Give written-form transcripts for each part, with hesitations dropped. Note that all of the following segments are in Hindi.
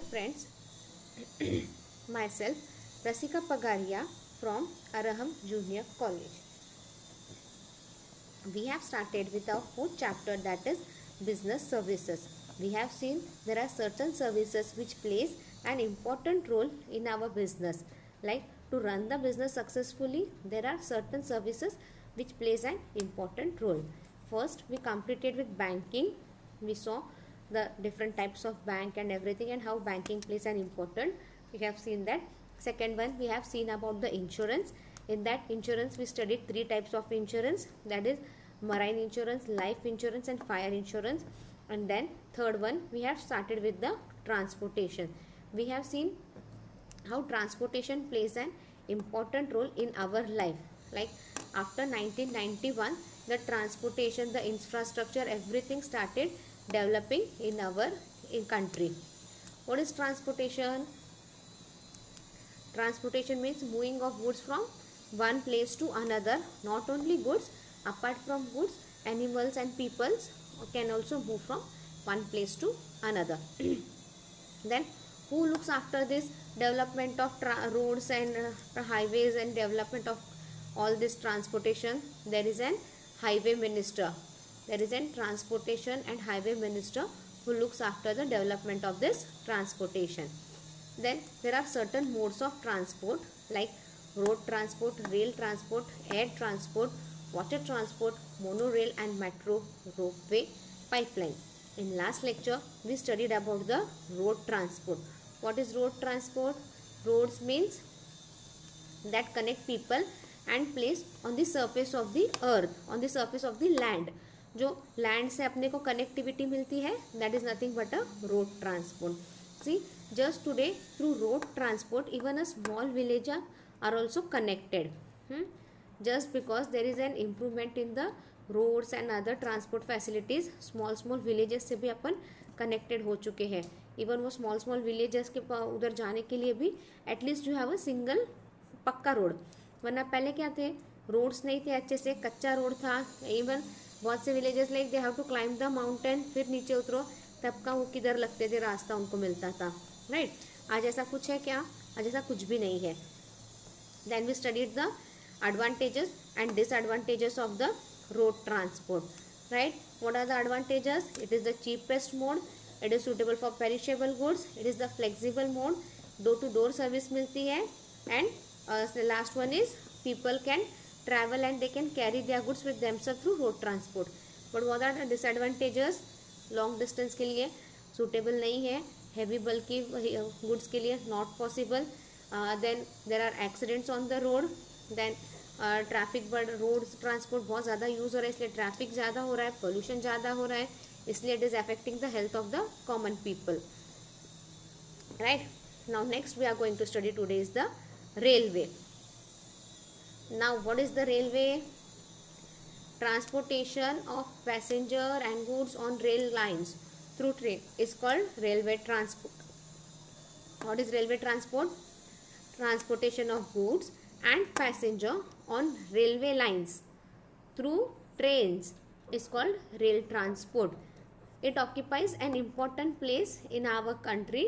friends, myself Rasika Pagaria from Araham Junior College. We have started with our fourth chapter, that is business services. We have seen there are certain services which plays an important role in our business. Like to run the business successfully, there are certain services which plays an important role. First, we completed with banking. We saw the different types of bank and everything and how banking plays an important. We have seen that. Second one, we have seen about the insurance. In that insurance, we studied three types of insurance, that is marine insurance, life insurance and fire insurance. And then third one, we have started with the transportation. We have seen how transportation plays an important role in our life. Like after 1991, the transportation, the infrastructure, everything started developing in our country. What is transportation? Transportation means moving of goods from one place to another. Not only goods, apart from goods, animals and peoples can also move from one place to another. Then who looks after this development of roads and highways and development of all this transportation? There is an highway minister. There is a transportation and highway minister who looks after the development of this transportation. Then there are certain modes of transport like road transport, rail transport, air transport, water transport, monorail and metro, ropeway, pipeline. In last lecture, we studied about the road transport. What is road transport? Roads means that connect people and place on the surface of the earth, on the surface of the land. जो लैंड से अपने को कनेक्टिविटी मिलती है, that is nothing but a road transport. See, just today through road transport, even a small village are also connected. Just because there is an improvement in the roads and other transport facilities, small villages से भी अपन connected हो चुके हैं. Even वो small villages के उधर जाने के लिए भी at least you have a single पक्का रोड. वरना पहले क्या थे, रोड्स नहीं थे अच्छे से, कच्चा रोड था. इवन बहुत से villages like they have to climb the mountain, फिर नीचे उतरो, तब का वो किधर लगते थे रास्ता उनको मिलता था. राइट, आज ऐसा कुछ है क्या? आज ऐसा कुछ भी नहीं है. Then we studied the advantages and disadvantages of the road transport. Right, what are the advantages? It is the cheapest mode, it is suitable for perishable goods, it is the flexible mode, door to door service मिलती है, and the last one is people can travel and they can carry their goods with themselves through road transport. But what are the disadvantages? long distance के लिए suitable नहीं है, heavy bulky goods के लिए not possible. Then there are accidents on the road. Then traffic बढ़, रोड ट्रांसपोर्ट बहुत ज़्यादा यूज़ हो रहा है, इसलिए ट्रैफिक ज़्यादा हो रहा है, पोल्यूशन ज़्यादा हो रहा है, इसलिए it is affecting the health of the common people. Right, now next we are going to study today is the railway. Now what is the railway? Transportation of passenger and goods on rail lines through train is called railway transport. What is railway transport? Transportation of goods and passenger on railway lines through trains is called rail transport. It occupies an important place in our country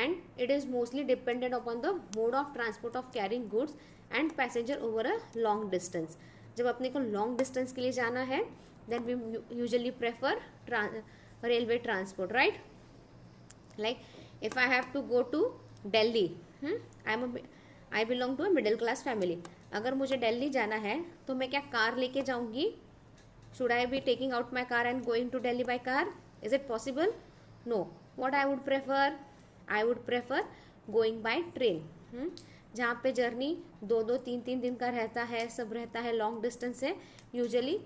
and it is mostly dependent upon the mode of transport of carrying goods and passenger over a long distance. जब अपने को long distance के लिए जाना है, then we usually prefer railway transport, right? Like if I have to go to Delhi, I belong to a middle class family. अगर मुझे दिल्ली जाना है तो मैं क्या कार लेके जाऊंगी? Should I be taking out my car and going to Delhi by car? Is it possible? No. What I would prefer? I would prefer going by train. जहाँ पे जर्नी 2-3 दिन का रहता है, सब रहता है, लॉन्ग डिस्टेंस है. Usually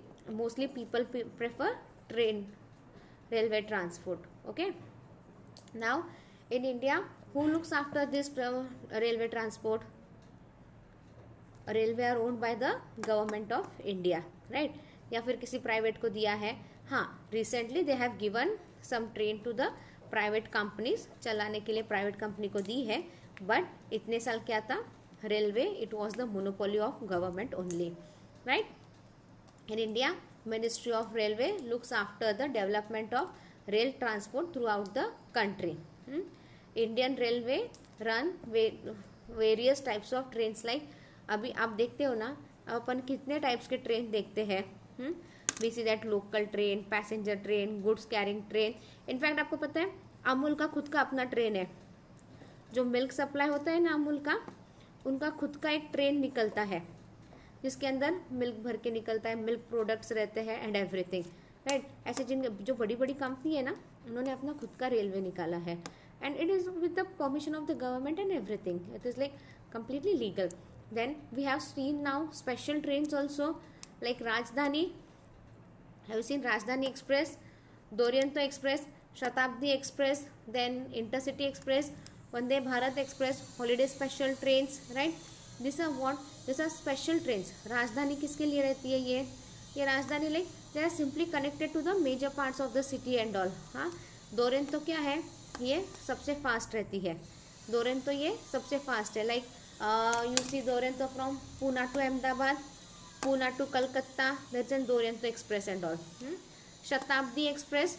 mostly people prefer train, railway transport. Okay, now in India, who looks after this railway transport? Railway are owned by the government of India, right? या फिर किसी प्राइवेट को दिया है. हाँ, recently they have given some train to the private companies, चलाने के लिए प्राइवेट कंपनी को दी है. बट इतने साल क्या था? Railway, it was the monopoly of government only, right? In India, Ministry of Railway looks after the development of rail transport throughout the country. Indian railway run various types of trains like अभी आप देखते हो ना अपन कितने टाइप्स के ट्रेन देखते हैं. We see that local train, passenger train, goods carrying train. In fact आपको पता है अमूल का खुद का अपना ट्रेन है. जो मिल्क सप्लाई होता है ना अमूल का, उनका खुद का एक ट्रेन निकलता है जिसके अंदर मिल्क भर के निकलता है, मिल्क प्रोडक्ट्स रहते हैं एंड एवरीथिंग, राइट. ऐसे जिन जो बड़ी बड़ी कंपनी है ना उन्होंने अपना खुद का रेलवे निकाला है and it is with the permission of the government and everything. It is like completely legal. Then we have seen now special trains also like Rajdhani. Have you seen Rajdhani Express, Doryanto Express, Shatabdi Express, then Intercity Express, Vande Bharat Express, holiday special trains, right? These are what? These are special trains. Rajdhani किसके लिए रहती है ये राजधानी like they are simply connected to the major parts of the city and all. हाँ, Doryanto क्या है, ये सबसे फास्ट रहती है. Doryanto ये सबसे फास्ट है. Like you see Doryanto from Pune to Ahmedabad, Pune to Kolkata, that's in Doryanto Express and all. Shatabdi express,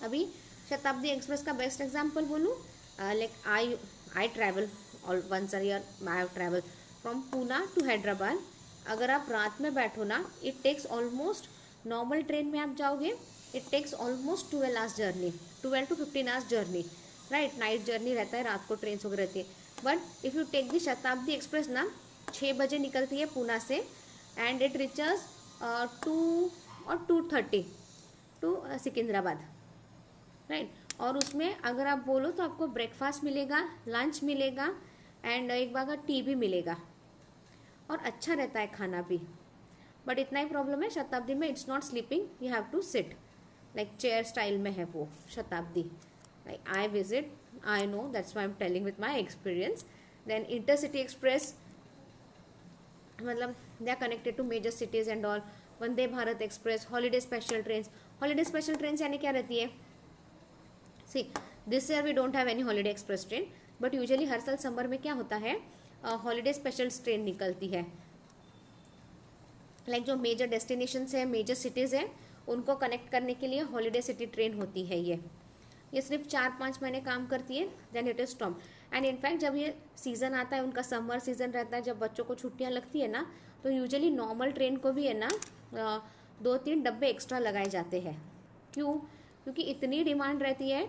अभी शताब्दी एक्सप्रेस का बेस्ट एग्जांपल बोलूँ, like I travel once a year. I have travel from Poona to Hyderabad. अगर आप रात में बैठो ना, it takes almost, normal train में आप जाओगे it takes almost 12 hours journey, 12 to 15 hours journey, right. Night journey रहता है, रात को ट्रेन वगैरह रहती है. But if you take the Shatabdi express ना, 6 बजे निकलती है पूना से एंड इट रिचर्स 2 और 2:30 टू सिकंदराबाद, राइट. और उसमें अगर आप बोलो तो आपको ब्रेकफास्ट मिलेगा, लंच मिलेगा एंड एक बार का टी भी मिलेगा और अच्छा रहता है खाना भी. बट इतना ही प्रॉब्लम है शताब्दी में, it's not sleeping, you have to sit, like chair style में है वो Shatabdi. Like I visit, I know, that's why I'm telling with my experience. Then Intercity Express, मतलब they are connected to major cities and all. Vande Bharat express, holiday special trains. Holiday special trains यानी क्या रहती है? See this year we don't have any holiday express train, but usually हर साल समर में क्या होता है, हॉलीडे स्पेशल ट्रेन निकलती है. लाइक जो मेजर डेस्टिनेशंस है, मेजर सिटीज़ है, उनको कनेक्ट करने के लिए हॉलीडे सिटी ट्रेन होती है. ये सिर्फ 4-5 महीने काम करती है, then it is stop. And in fact जब ये सीज़न आता है, उनका समर सीज़न रहता है, जब बच्चों को छुट्टियां लगती है ना, तो यूजुअली नॉर्मल ट्रेन को भी है ना 2-3 डब्बे एक्स्ट्रा लगाए जाते हैं. क्यों? क्योंकि इतनी डिमांड रहती है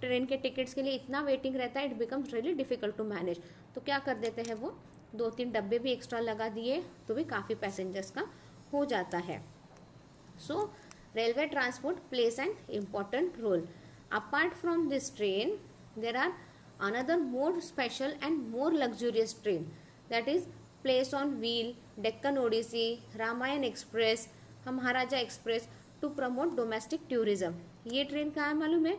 ट्रेन के टिकट्स के लिए, इतना वेटिंग रहता है, it becomes really difficult to manage. तो क्या कर देते हैं वो 2-3 डब्बे भी एक्स्ट्रा लगा दिए तो भी काफ़ी पैसेंजर्स का हो जाता है. So railway transport plays an important role. Apart from this train, there are another more special and more luxurious train, that is Place on Wheel, Deccan Odyssey, Ramayan Express, Maharaja Express, to promote domestic tourism. ये ट्रेन कहाँ है मालूम है?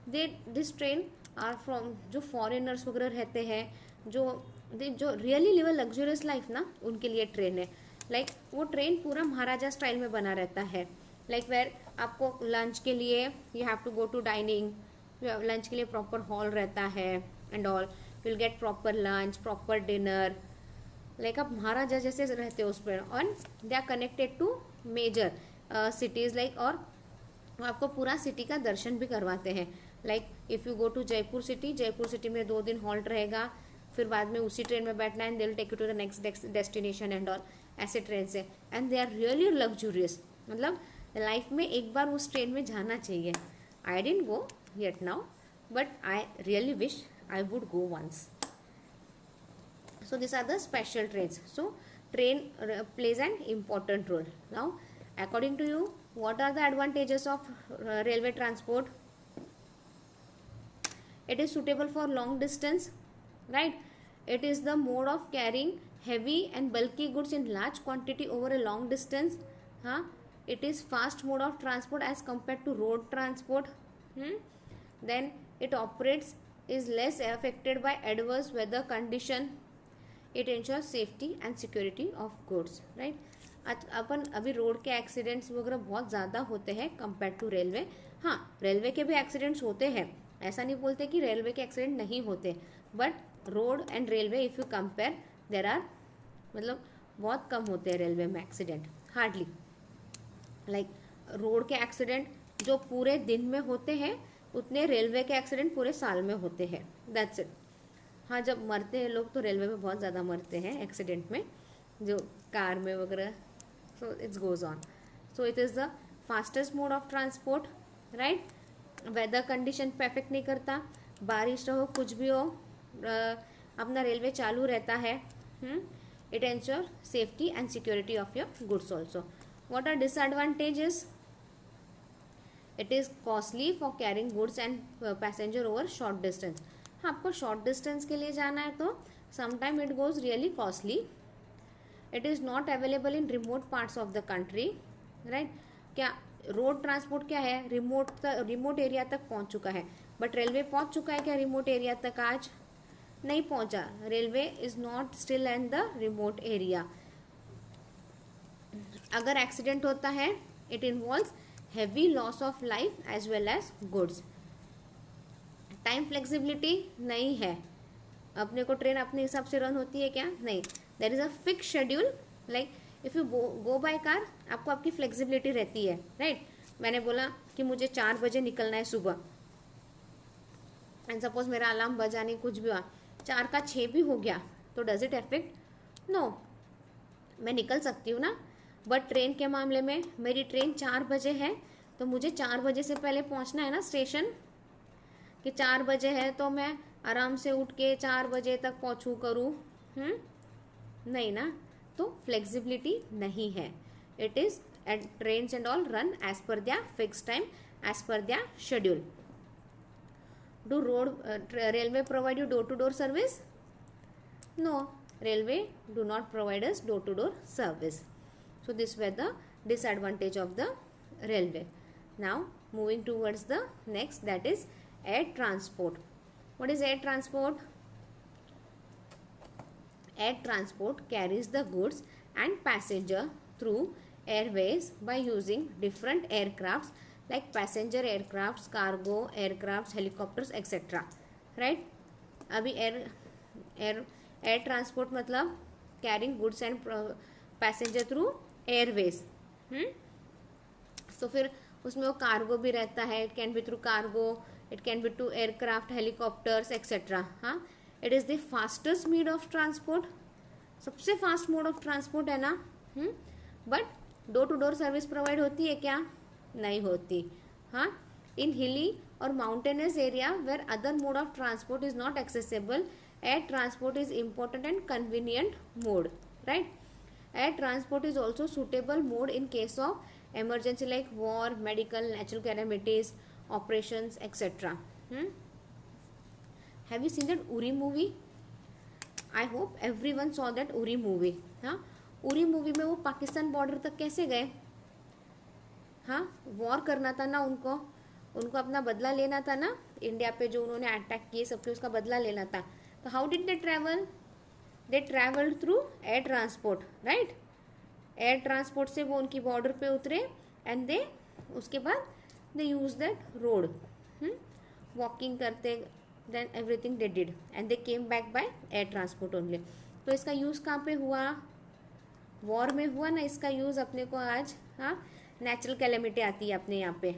दिस ट्रेन आर फ्रॉम, जो फॉरेनर्स वगैरह रहते हैं, जो really live a luxurious life ना, उनके लिए ट्रेन है. लाइक वो ट्रेन पूरा महाराजा स्टाइल में बना रहता है. लाइक वेर आपको लंच के लिए you have to go to dining, lunch के लिए प्रॉपर हॉल रहता है and all, will get proper lunch, proper dinner, like आप महाराजा जैसे रहते हो उस पर. और they are connected to major cities like, और आपको पूरा सिटी का दर्शन भी करवाते हैं. Like if you go to Jaipur city में 2 दिन हॉल्ट रहेगा, फिर बाद में उसी ट्रेन में बैठना है, and they will take you to the next destination and all. ऐसे ट्रेन से, and they are really luxurious. मतलब लाइफ में एक बार उस ट्रेन में जाना चाहिए. I didn't go yet now, but I really wish I would go once. So this are the special trains. So train plays an important role. Now, according to you, what are the advantages of railway transport? It is suitable for long distance, right? It is the mode of carrying heavy and bulky goods in large quantity over a long distance. It is fast mode of transport as compared to road transport. Then it operates, is less affected by adverse weather condition. It ensures safety and security of goods, right? अपन अभी रोड के एक्सीडेंट्स वगैरह बहुत ज़्यादा होते हैं कंपेयर टू रेलवे. हाँ, रेलवे के भी एक्सीडेंट्स होते हैं, ऐसा नहीं बोलते कि रेलवे के एक्सीडेंट नहीं होते, but road and railway if you compare, there are, मतलब बहुत कम होते हैं रेलवे में एक्सीडेंट, हार्डली. लाइक रोड के एक्सीडेंट जो पूरे दिन में होते हैं, उतने रेलवे के एक्सीडेंट पूरे साल में होते हैं, दैट्स इट। हाँ, जब मरते हैं लोग तो रेलवे में बहुत ज़्यादा मरते हैं एक्सीडेंट में, जो कार में वगैरह। So it's goes on. So it is the fastest mode of transport, right. Weather condition पे अफेक्ट नहीं करता, बारिश हो कुछ भी हो, अपना रेलवे चालू रहता है। It ensure safety and security of your goods also. What are disadvantages? It is costly for carrying goods and passenger over short distance. हाँ, आपको शॉर्ट डिस्टेंस के लिए जाना है तो sometime it goes really costly. It is not available in remote parts of the country, right. क्या रोड ट्रांसपोर्ट क्या है, रिमोट एरिया तक पहुंच चुका है, बट रेलवे पहुंच चुका है क्या रिमोट एरिया तक? आज नहीं पहुंचा। Railway is not still in the remote area. अगर एक्सीडेंट होता है it involves heavy loss of life as well as goods. Time flexibility नहीं है, अपने को ट्रेन अपने हिसाब से रन होती है क्या? नहीं। There is a fix schedule. Like if you go by car, आपको आपकी फ्लेक्सिबिलिटी रहती है, राइट। मैंने बोला कि मुझे 4 बजे निकलना है सुबह, एंड सपोज मेरा अलार्म बजा नहीं, कुछ भी हुआ, 4 का 6 भी हो गया, तो डज इट अफेक्ट? नो, मैं निकल सकती हूँ ना। बट ट्रेन के मामले में मेरी ट्रेन 4 बजे है, तो मुझे 4 बजे से पहले पहुँचना है ना स्टेशन। कि 4 बजे है तो मैं आराम से उठ के 4 बजे तक पहुँचूँ करूँ? नहीं ना। तो फ्लेक्सिबिलिटी नहीं है। It is at trains and all run as per their fix time, as per their schedule. Do railway provide you door to door service? No, railway do not provide us door to door service. So this were the disadvantage of the railway. Now moving towards the next, that is air transport. What is air transport? Air transport carries the goods and passenger through airways by using different aircrafts like passenger aircrafts, cargo aircrafts, helicopters, etc. Right? अभी एयर ट्रांसपोर्ट मतलब carrying goods and passenger through airways. तो फिर उसमें वो कार्गो भी रहता है, it can be through cargo, it can be to aircraft, helicopters etcetera. हाँ, it is the fastest mode of transport, सबसे फास्ट मोड ऑफ ट्रांसपोर्ट है ना। But door to door service provide होती है क्या? नहीं होती। हाँ, इन हिली और mountainous area where other mode of transport is not accessible, air transport is important and convenient mode, right? Air transport is also suitable mode in case of emergency like war, medical, natural calamities, operations, etc. Have you seen that Uri movie? I hope everyone saw that Uri movie. हाँ, उरी मूवी में वो पाकिस्तान बॉर्डर तक कैसे गए? हाँ, वॉर करना था ना उनको अपना बदला लेना था ना, इंडिया पे जो उन्होंने अटैक किए सबके, उसका बदला लेना था। तो how did they travel? They travelled through air transport, right. Air transport से वो उनकी बॉर्डर पे उतरे एंड दे उसके बाद they use that road, walking करते, then everything they did and they came back by air transport only. तो इसका यूज़ कहाँ पे हुआ? वॉर में हुआ ना इसका यूज़ अपने को आज। हाँ, नेचुरल कैलेमिटी आती है अपने यहाँ पे।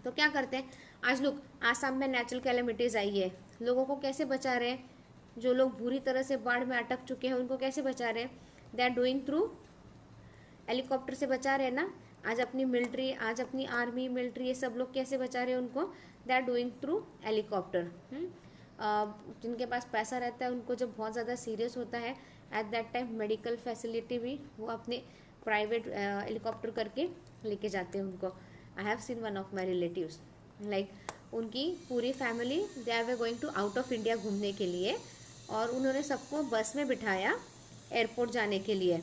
तो क्या करते हैं आज लोग, आसाम में नेचुरल कैलेमिटीज़ आई है, लोगों को कैसे बचा रहे हैं? जो लोग बुरी तरह से बाढ़ में अटक चुके हैं उनको कैसे बचा रहे हैं? They are doing through helicopter से बचा रहे हैं ना। आज अपनी मिलिट्री, आज अपनी आर्मी, मिलिट्री, ये सब लोग कैसे बचा रहे हैं उनको? They are doing through helicopter. जिनके पास पैसा रहता है उनको जब बहुत ज़्यादा सीरियस होता है at that time medical facility भी वो अपने प्राइवेट हेलीकॉप्टर करके लेके जाते हैं उनको। I have seen one of my relatives, like उनकी पूरी family they are way going to out of India घूमने के लिए, और उन्होंने सबको बस में बिठाया एयरपोर्ट जाने के लिए।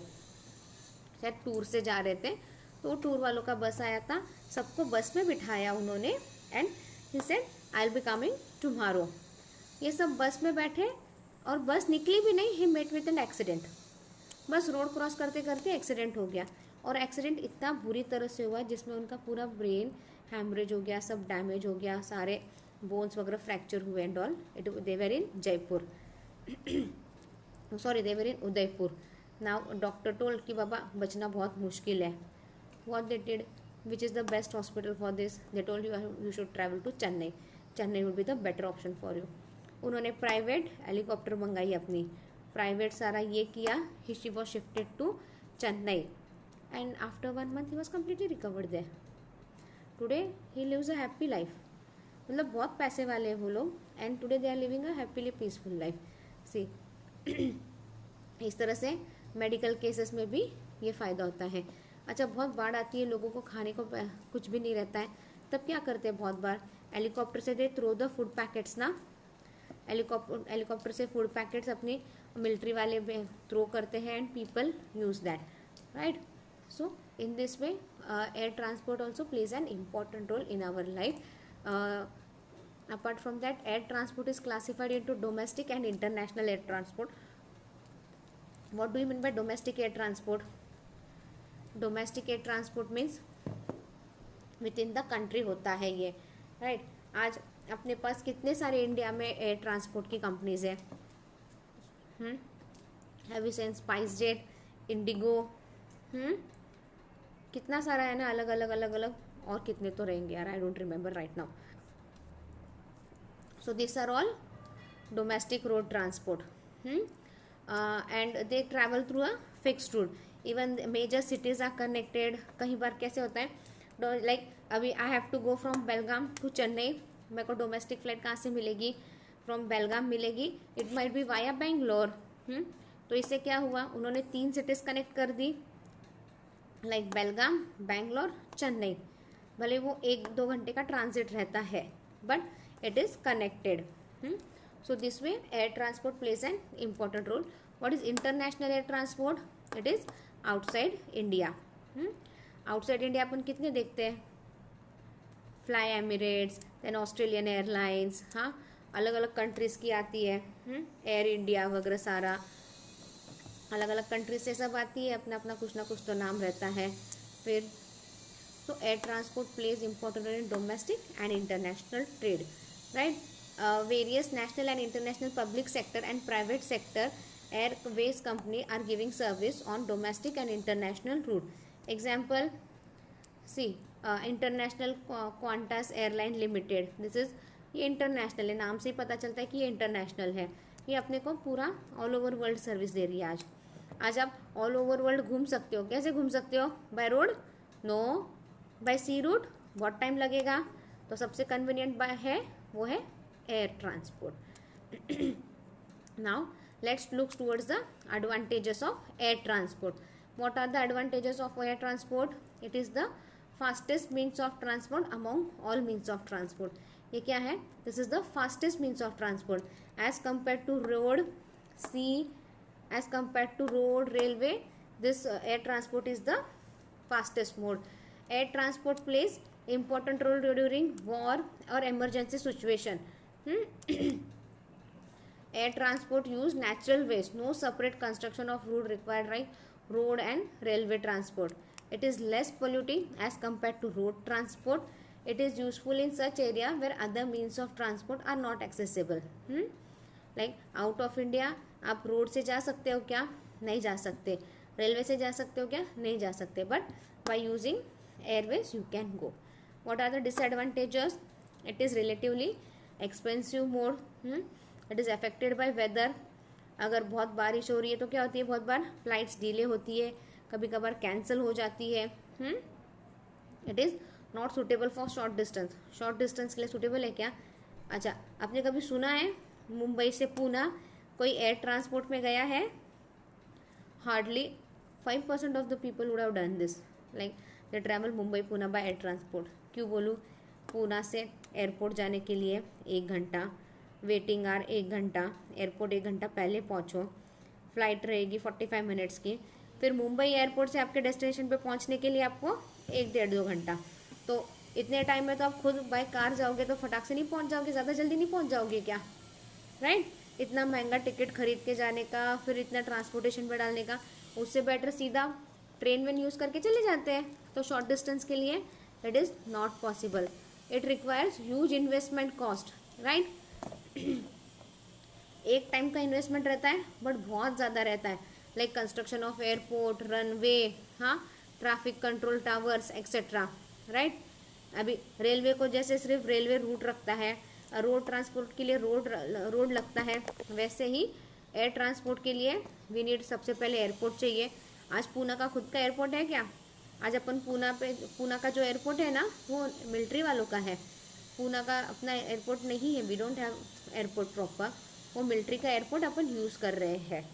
शायद टूर से जा रहे थे तो टूर वालों का बस आया था, सबको बस में बिठाया उन्होंने and he said I will be coming tomorrow. ये सब बस में बैठे और बस निकली भी नहीं, he met with an accident. बस रोड क्रॉस करते करते एक्सीडेंट हो गया, और एक्सीडेंट इतना बुरी तरह से हुआ जिसमें उनका पूरा ब्रेन हैमरेज हो गया, सब डैमेज हो गया, सारे बोन्स वगैरह फ्रैक्चर हुए and all. They were in Jaipur, sorry they were in Udaipur. Now doctor told कि बाबा बचना बहुत मुश्किल है। What they did, which is the best hospital for this? They told you should travel to Chennai. Chennai would be the better option for you. उन्होंने प्राइवेट हेलीकॉप्टर मंगाई अपनी, प्राइवेट सारा ये किया. He was shifted to Chennai and after 1 month he was completely recovered there. Today he lives a happy life. मतलब बहुत पैसे वाले हैं वो लोग, and today they are living a happily peaceful life. See, इस तरह से मेडिकल केसेस में भी ये फ़ायदा होता है. अच्छा, बहुत बाढ़ आती है, लोगों को खाने को कुछ भी नहीं रहता है, तब क्या करते हैं? बहुत बार हेलीकॉप्टर से they throw the food packets ना, हेलीकॉप्टर से फूड पैकेट्स अपनी मिलिट्री वाले थ्रो करते हैं and people use that, right. So in this way air transport also plays an important role in our life. Apart from that, air transport is classified into domestic and international air transport. What do you mean by domestic air transport? Domestic air transport means within the country होता है ये, right? आज अपने पास कितने सारे इंडिया में एयर ट्रांसपोर्ट की कंपनीज है. Have you seen SpiceJet, Indigo, कितना सारा है ना, अलग अलग अलग अलग, और कितने तो रहेंगे यार, I don't remember right now. So these are all domestic road transport, and they travel through a fixed route. Even major cities are connected. कहीं बार कैसे होता है, like अभी I have to go from Belgaum to Chennai. मेरे को डोमेस्टिक फ्लाइट कहाँ से मिलेगी? फ्रॉम बेलगाम मिलेगी. It might be via Bangalore. तो इससे क्या हुआ, उन्होंने 3 सिटीज़ कनेक्ट कर दी, लाइक बेलगाम, बेंगलोर, चेन्नई. भले वो 1-2 घंटे का ट्रांजिट रहता है, but it is connected. So this way air transport plays an important role. What is international air transport? It is outside India. Outside India अपन कितने देखते हैं? Fly Emirates, then Australian Airlines, हाँ, अलग अलग कंट्रीज की आती है. एयर इंडिया वगैरह सारा अलग अलग कंट्रीज से सब आती है, अपना अपना कुछ ना कुछ तो नाम रहता है. फिर so air transport plays important role in domestic and international trade, right? Various national and international public sector and private sector airways company are giving service on domestic and international route. Example, see, international Qantas airline limited. This is, ये इंटरनेशनल है, नाम से ही पता चलता है कि ये इंटरनेशनल है. ये अपने को पूरा ऑल ओवर वर्ल्ड सर्विस दे रही है. आज आप ऑल ओवर वर्ल्ड घूम सकते हो. कैसे घूम सकते हो? By road? No. By sea route? बहुत टाइम लगेगा. तो सबसे कन्वीनियंट है वो है air transport. Now let's look towards the advantages of air transport. What are the advantages of air transport? It is the fastest means of transport among all means of transport. ये क्या है? This is the fastest means of transport as compare to road, sea, as compare to road, railway. This air transport is the fastest mode. Air transport plays important role during war or emergency situation. Air transport use natural waste. No separate construction of road required, right? Road and railway transport. It is less polluting as compared to road transport. It is useful in such area where other means of transport are not accessible. Like out of India, आप रोड से जा सकते हो क्या? नहीं जा सकते. रेलवे से जा सकते हो क्या? नहीं जा सकते. But by using airways you can go. What are the disadvantages? It is relatively expensive mode. It is affected by weather. अगर बहुत बारिश हो रही है तो क्या होती है, बहुत बार फ्लाइट्स डिले होती है, कभी कभार कैंसिल हो जाती है. It is not suitable for short distance. Short distance के लिए सुटेबल है क्या? अच्छा, आपने कभी सुना है मुंबई से पूना कोई एयर ट्रांसपोर्ट में गया है? Hardly 5% of the people would have done this. Like they travel Mumbai Poona bye air transport. क्यों बोलूँ? पूना से एयरपोर्ट जाने के लिए 1 घंटा, वेटिंग आवर 1 घंटा, एयरपोर्ट 1 घंटा पहले पहुँचो, फ्लाइट रहेगी 45 मिनट्स की, फिर मुंबई एयरपोर्ट से आपके डेस्टिनेशन पे पहुँचने के लिए आपको 1-1.5-2 घंटा. तो इतने टाइम में तो आप खुद बाय कार जाओगे तो फटाक से नहीं पहुँच जाओगे, ज़्यादा जल्दी नहीं पहुँच जाओगे क्या? राइट? इतना महंगा टिकट खरीद के जाने का, फिर इतना ट्रांसपोर्टेशन पे डालने का, उससे बेटर सीधा ट्रेन में यूज़ करके चले जाते हैं. तो शॉर्ट डिस्टेंस के लिए it is not possible. It requires huge investment cost, right? एक टाइम का इन्वेस्टमेंट रहता है बट बहुत ज़्यादा रहता है. Like construction of airport, runway, हाँ, traffic control towers etcetera. Right. अभी रेलवे को जैसे सिर्फ रेलवे रूट रखता है, रोड ट्रांसपोर्ट के लिए रोड लगता है, वैसे ही एयर ट्रांसपोर्ट के लिए वी नीड सबसे पहले एयरपोर्ट चाहिए। आज पूना का खुद का एयरपोर्ट है क्या? आज अपन पूना का जो एयरपोर्ट है ना वो मिलिट्री वालों का है। पूना का अपना एयरपोर्ट नहीं है, we don't have airport proper, वो मिलिट्री का एयरपोर्ट अपन यूज़ कर रहे हैं।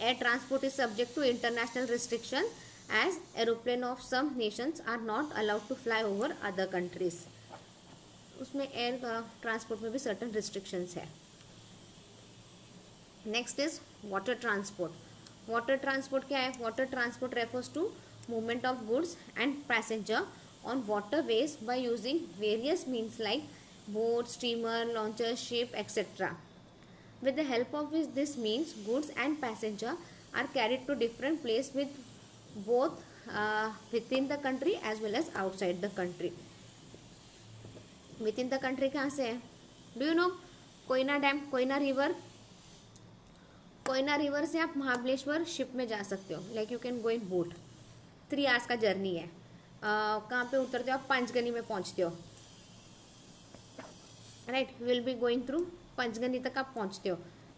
Air transport is subject to international restriction as aeroplane of some nations are not allowed to fly over other countries। उसमें एयर ट्रांसपोर्ट में भी सर्टन रिस्ट्रिक्शंस है। Next is water transport. Water transport क्या है? Water transport refers to movement of goods and passenger on waterways by using various means like boat, steamer, launcher, ship etcetera. With the help of this means, goods and passenger are carried to different place with both within the country as well as outside the country। With in the country कहाँ से है? Do you know Koyna dam, Koyna river. Koyna river से आप महाबलेश्वर शिप में जा सकते हो, like you can go in boat. 3 hours का जर्नी है। कहाँ पे उतरते हो आप? पंचगनी में पहुँचते हो, right. Will be going through Panchgani तक आप पहुँचते हो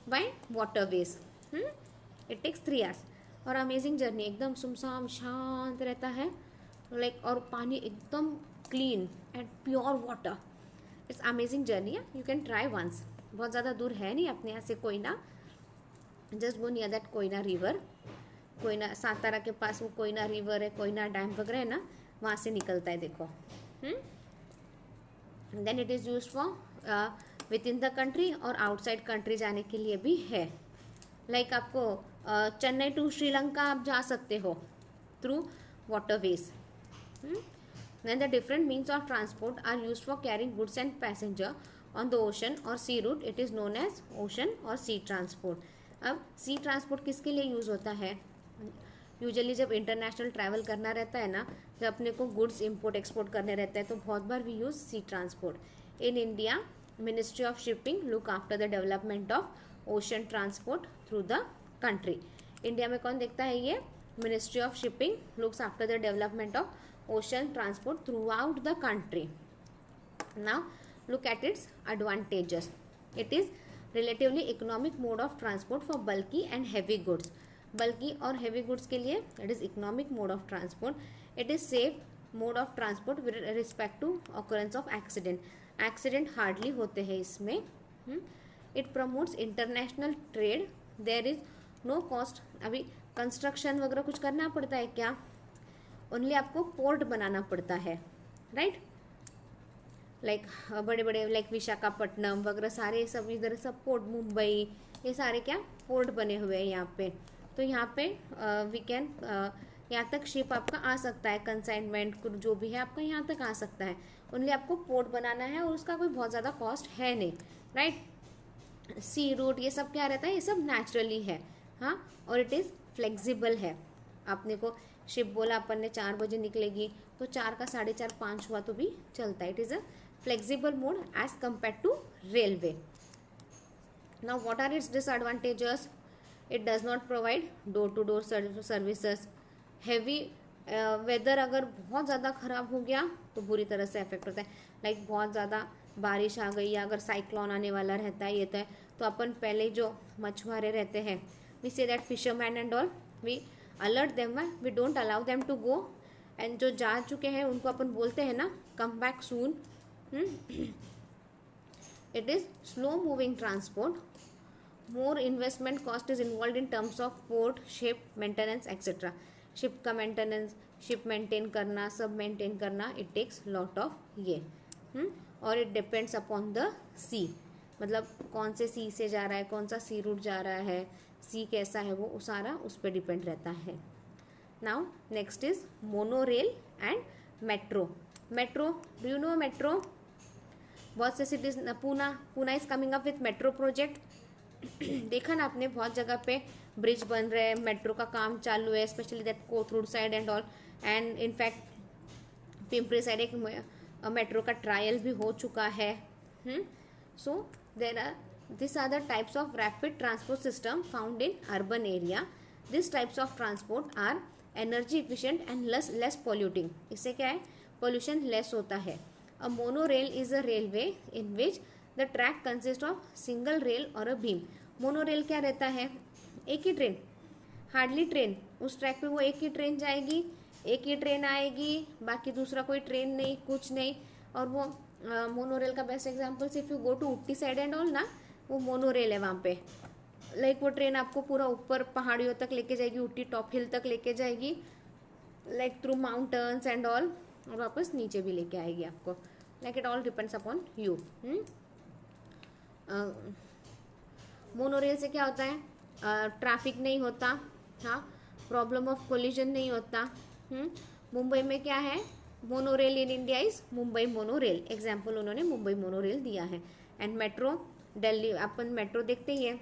by waterways. It takes 3 hours और अमेजिंग जर्नी, एकदम सुमसाम शांत रहता है, लाइक और पानी एकदम clean and pure water. It's amazing journey है, यू कैन ट्राई वंस। बहुत ज़्यादा दूर है नहीं अपने यहाँ से Koyna, just go near that Koyna river. Koyna Satara के पास वो कोयना रिवर है, कोयना डैम वगैरह है ना, वहाँ से निकलता है देखो। Then it is use for within the country और आउटसाइड कंट्री जाने के लिए भी है। लाइक आपको चेन्नई टू श्रीलंका आप जा सकते हो through waterways. Then the different means of transport are used for carrying goods and passenger on the ocean or sea route. It is known as ocean or sea transport। अब sea transport किसके लिए यूज़ होता है? यूजुअली जब इंटरनेशनल ट्रैवल करना रहता है ना, जब अपने को गुड्स इंपोर्ट एक्सपोर्ट करने रहते हैं तो बहुत बार we use sea transport. In India ministry of shipping look after the development of ocean transport through the country. India में कौन देखता है ये? Ministry of shipping looks after the development of ocean transport throughout the country। Now look at its advantages। It is relatively economic mode of transport for bulky and heavy goods। bulky और heavy goods के लिए it is economic mode of transport। it is safe mode of transport with respect to occurrence of accident। accident hardly होते हैं इसमें। it promotes international trade। there is no cost। अभी कंस्ट्रक्शन वगैरह कुछ करना पड़ता है क्या? ओनली आपको पोर्ट बनाना पड़ता है, राइट। लाइक बड़े बड़े लाइक विशाखापट्टनम वगैरह सारे सब इधर सब पोर्ट, मुंबई, ये सारे क्या पोर्ट बने हुए हैं यहाँ पे। तो यहाँ पे वी कैन यहाँ तक शिप आपका आ सकता है, कंसाइनमेंट जो भी है आपका यहाँ तक आ सकता है। ओनली आपको पोर्ट बनाना है और उसका कोई बहुत ज़्यादा कॉस्ट है नहीं, राइट। सी रूट ये सब क्या रहता है? ये सब नेचुरली है, हाँ। और इट इज़ फ्लेक्सिबल है। आपने को शिप बोला अपन ने 4 बजे निकलेगी तो 4 का 4:30 5 हुआ तो भी चलता है। It is a flexible mode as compare to railway. Now what are its disadvantages? It does not provide door to door services. Heavy weather अगर बहुत ज़्यादा ख़राब हो गया तो बुरी तरह से अफेक्ट होता है। लाइक बहुत ज़्यादा बारिश आ गई या अगर साइक्लोन आने वाला रहता है ये तो अपन पहले जो मछुआरे रहते हैं, we say that fisherman and all, we alert them, we don't allow them to go. And जो जा चुके हैं उनको अपन बोलते हैं ना come back soon. It is slow moving transport. More investment cost is involve in terms of port, ship maintenance etcetera. Ship का मेंटेनेंस, शिप मेंटेन करना, सब मेंटेन करना, इट टेक्स लॉट ऑफ ये। और इट डिपेंड्स अपॉन द सी, मतलब कौन से सी से जा रहा है, कौन सा सी रूट जा रहा है, सी कैसा है, वो सारा उस पर डिपेंड रहता है। Now next is mono rail and metro. Metro, do you know metro? बहुत से cities, Poona is coming up with metro project. देखा ना आपने, बहुत जगह पे ब्रिज बन रहे हैं, मेट्रो का काम चालू है, specially that Kothrud side and all. And in fact Pimpri side एक मेट्रो का ट्रायल भी हो चुका है। So there are These are the types of rapid transport system found in urban area। These types of transport are energy efficient and less polluting. इससे क्या है, पोल्यूशन लेस होता है। अ mono rail is a railway in which the track consist of single rail और अ बीम। मोनो रेल क्या रहता है, एक ही ट्रेन, हार्डली ट्रेन, उस ट्रैक पे वो एक ही ट्रेन जाएगी, एक ही ट्रेन आएगी, बाकी दूसरा कोई ट्रेन नहीं, कुछ नहीं। और वो मोनोरेल का best example if you go to Ooty side and all ना, वो मोनोरेल है वहाँ पे। लाइक वो ट्रेन आपको पूरा ऊपर पहाड़ियों तक लेके जाएगी, ऊटी टॉप हिल तक लेके जाएगी, like through mountains and all, और वापस नीचे भी लेके आएगी आपको। Like it all depends upon you. Monorail से क्या होता है, ट्रैफिक नहीं होता, हाँ, प्रॉब्लम ऑफ कोलिजन नहीं होता। मुंबई में क्या है, monorail in India is Mumbai monorail, example उन्होंने मुंबई मोनोरेल दिया है। And metro, Delhi upon metro देखते ही है,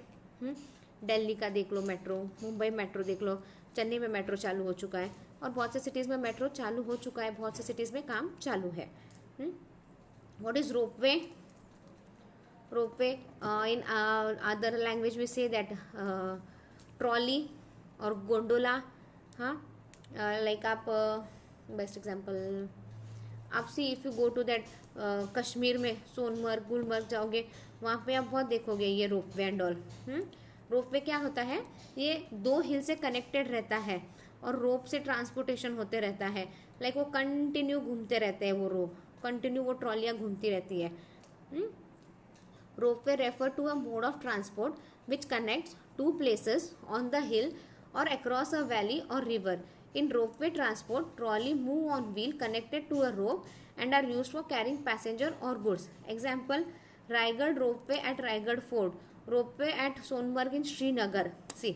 दिल्ली का देख लो मेट्रो, मुंबई मेट्रो देख लो, चेन्नई में मेट्रो चालू हो चुका है, और बहुत से सिटीज़ में मेट्रो चालू हो चुका है, बहुत से सिटीज़ में काम चालू है। What is ropeway? Ropeway in other language we say that trolley और गोंडोला। हाँ, लाइक आप बेस्ट एग्जांपल आप see if you go to that Kashmir में सोनमर्ग गुलमर्ग जाओगे, वहाँ पे आप बहुत देखोगे ये रोपवे एंड ऑल। रोपवे क्या होता है, ये 2 हिल से कनेक्टेड रहता है और रोप से ट्रांसपोर्टेशन होते रहता है। लाइक वो कंटिन्यू घूमते रहते हैं, वो रोप कंटिन्यू, वो ट्रॉलियाँ घूमती रहती है। Ropeway refer to a mode of transport which connects 2 places on the hill or across a valley or river. In ropeway transport, trolley move on wheel connected to a rope and are used for carrying passenger or goods. Example, Raigad ropeway at Raigad Fort, ropeway at Sonmarg in Srinagar. See,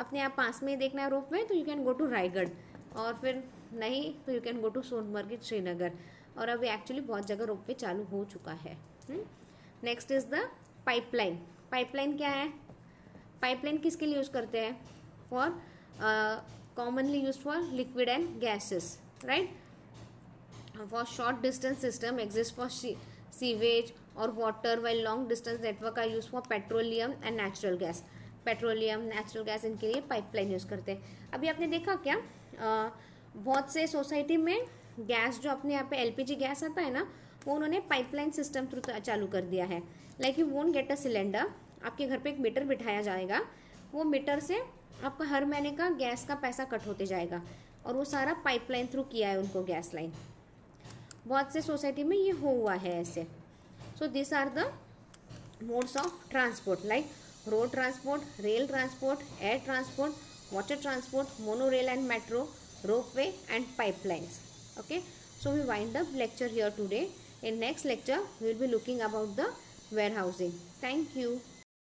अपने आप पास में देखना है रोपवे तो you can go to Raigad, और फिर नहीं तो you can go to Sonamarg in Srinagar. और अभी एक्चुअली बहुत जगह रोपवे चालू हो चुका है। Next is the pipeline. Pipeline क्या है, पाइपलाइन किसके लिए यूज़ करते हैं, for commonly use for liquid and gases, right. For short distance system exist for sewage और water, while long distance network are use for petroleum and natural gas. Petroleum natural gas इनके लिए पाइपलाइन यूज़ करते हैं। अभी आपने देखा क्या, बहुत से सोसाइटी में गैस जो अपने यहाँ पे एलपीजी गैस आता है ना, वो उन्होंने पाइपलाइन सिस्टम थ्रू चालू कर दिया है। Like you won't get a cylinder, आपके घर पे एक मीटर बिठाया जाएगा, वो मीटर से आपका हर महीने का गैस का पैसा कट होते जाएगा, और वो सारा पाइपलाइन थ्रू किया है उनको गैस लाइन। बहुत से सोसाइटी में ये हुआ है ऐसे। So this are the modes of transport, like road transport, rail transport, air transport, water transport, monorail and metro, ropeway and pipelines. Okay, so we wind up lecture here today. In next lecture we will be looking about the warehousing. Thank you.